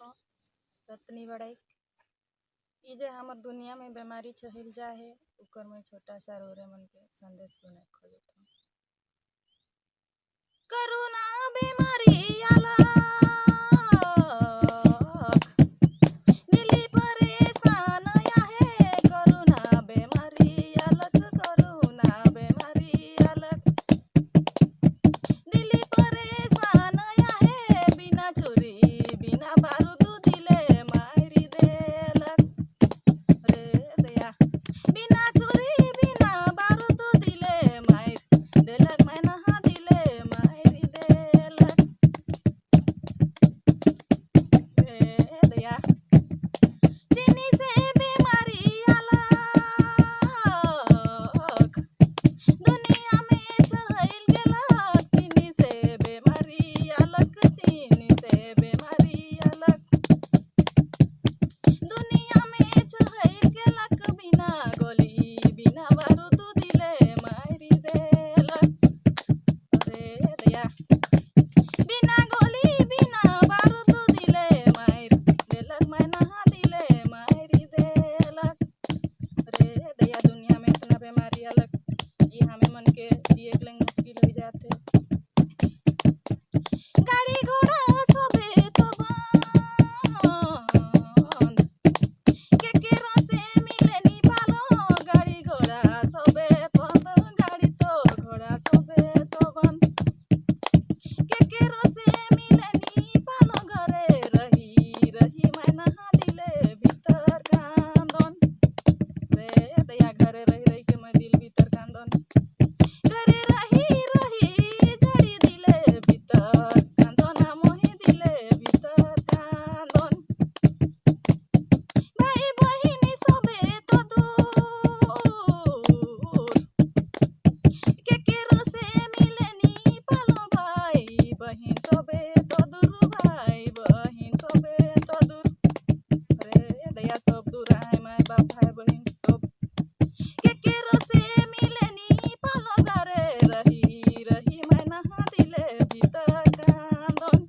को रत्नी बड़ाई ई जे हमर दुनिया में बीमारी चहिल जा है उकर में छोटा सा रोरे मन के संदेश सुने खोजत हूँ। करुणा बीमारी आला दिली परेशान आहे करुणा बीमारी अलग करुणा बीमारी अलग दिली परेशान आहे बिना छुरी बिना बारूद दिले मारी देलक रे दया बिना छुरी बिना बारूद दिले मार देलक मैना दिले मारी देलक रे दया चीनी से बीमारी अलग दुनिया में छहिल गेलक चीनी से बीमारी अलग चीनी से बीमारी अलग दुनिया में छहिल गेलक बिना गोली बिना बारूद दिले मारी देलक रे दया बिना गोली बिना बारूद दिले मार देलक मैना दिले मारी देलक रे दया दुनिया में इतना बीमारी अलग ये हमें मन के जिए के लिए मुश्किल हो जाते गाड़ी घोड़ा सोबे तो बंद केकरो से मिले नी पालो गाड़ी घोड़ा सोबे बंद गाड़ी तो घोड़ा सोबे तो बंद केकरो से मिले नी पालो घरे रही रही मैना दिले भीतर कांदन रे दया घरे रही रही के मैं दिल भीतर कांदन घरे रही रही जड़ी दिले भीतर कांदन मोही दिले भीतर कांदन भाई बहिनी सोबे तो दूर केकरो से मिले नी पालो भाई बहिन सोबे तो दूर भाई बहिन सोबे तो दूर रे दया सब दूर है माय बाप भाई बहिन सब केकरो से मिले नी पालो घरे रही रही मैना दिले भीतर कांदन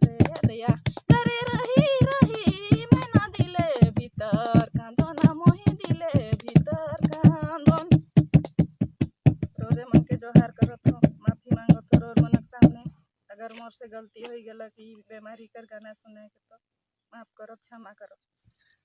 रे दया घरे रही रही मैना दिले भीतर कांदन मोही दिले भीतर कांदन तोरे मन के जोहार करत हो माफी मांगत हो और मनक सामने अगर मोर से गलती हो गलक ई बीमारी कर गाना सुने के तो माफ करो क्षमा करो।